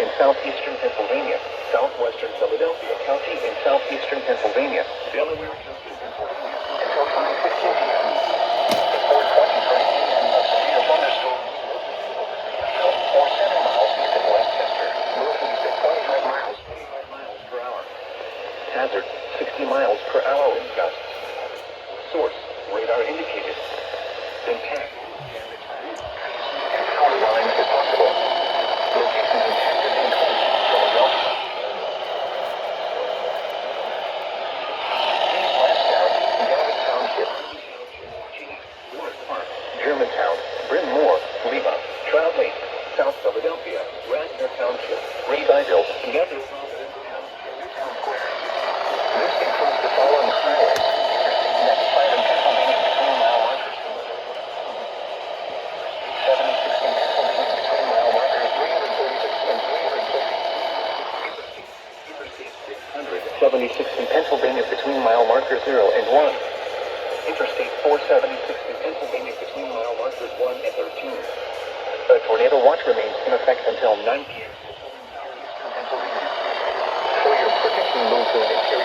in southeastern Pennsylvania, southwestern Philadelphia County in southeastern Pennsylvania, Delaware County, Pennsylvania, until 5:15 p.m. The 420 hurricane and a severe thunderstorm for 7 miles east of Westchester, moving east at 25 miles per hour. Hazard, 60 miles per hour wind gusts. Source, radar indicated. Impact, damage, and power lines if possible. Locations impacted include Philadelphia. Galvin Township, Lawrence Park, Germantown, Bryn Mawr, Leva, Trout Lake, South Philadelphia, Radnor Township, Raysville, Gather Providence Town, Newtown Square. This includes the following highways: Interstate 95 in Pennsylvania between mile markers 76 in Pennsylvania between mile markers 336 and 350. Interstate 676 in Pennsylvania between mile markers 0 and 1. Interstate 476 in Pennsylvania between mile markers 1 and 13. A tornado watch remains in effect until 9 p.m. For your protection, move to an interior